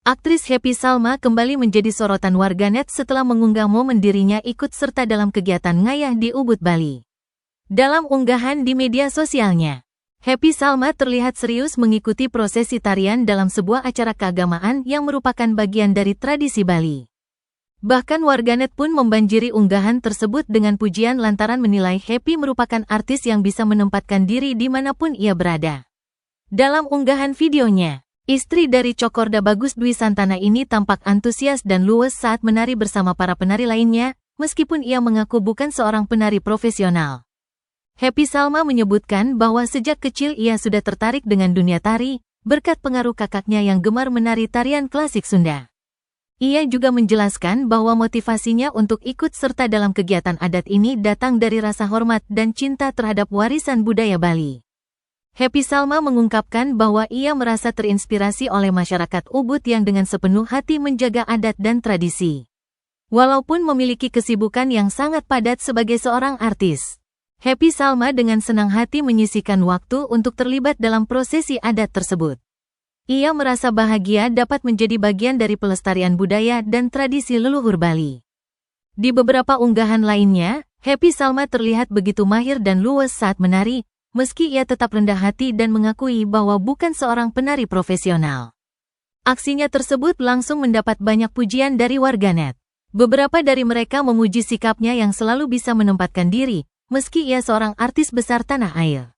Aktris Happy Salma kembali menjadi sorotan warganet setelah mengunggah momen dirinya ikut serta dalam kegiatan ngayah di Ubud, Bali. Dalam unggahan di media sosialnya, Happy Salma terlihat serius mengikuti prosesi tarian dalam sebuah acara keagamaan yang merupakan bagian dari tradisi Bali. Bahkan warganet pun membanjiri unggahan tersebut dengan pujian lantaran menilai Happy merupakan artis yang bisa menempatkan diri dimanapun ia berada. Dalam unggahan videonya, istri dari Cokorda Bagus Dwi Santana ini tampak antusias dan luwes saat menari bersama para penari lainnya, meskipun ia mengaku bukan seorang penari profesional. Happy Salma menyebutkan bahwa sejak kecil ia sudah tertarik dengan dunia tari, berkat pengaruh kakaknya yang gemar menari tarian klasik Sunda. Ia juga menjelaskan bahwa motivasinya untuk ikut serta dalam kegiatan adat ini datang dari rasa hormat dan cinta terhadap warisan budaya Bali. Happy Salma mengungkapkan bahwa ia merasa terinspirasi oleh masyarakat Ubud yang dengan sepenuh hati menjaga adat dan tradisi. Walaupun memiliki kesibukan yang sangat padat sebagai seorang artis, Happy Salma dengan senang hati menyisihkan waktu untuk terlibat dalam prosesi adat tersebut. Ia merasa bahagia dapat menjadi bagian dari pelestarian budaya dan tradisi leluhur Bali. Di beberapa unggahan lainnya, Happy Salma terlihat begitu mahir dan luwes saat menari, meski ia tetap rendah hati dan mengakui bahwa bukan seorang penari profesional. Aksinya tersebut langsung mendapat banyak pujian dari warganet. Beberapa dari mereka memuji sikapnya yang selalu bisa menempatkan diri, meski ia seorang artis besar tanah air.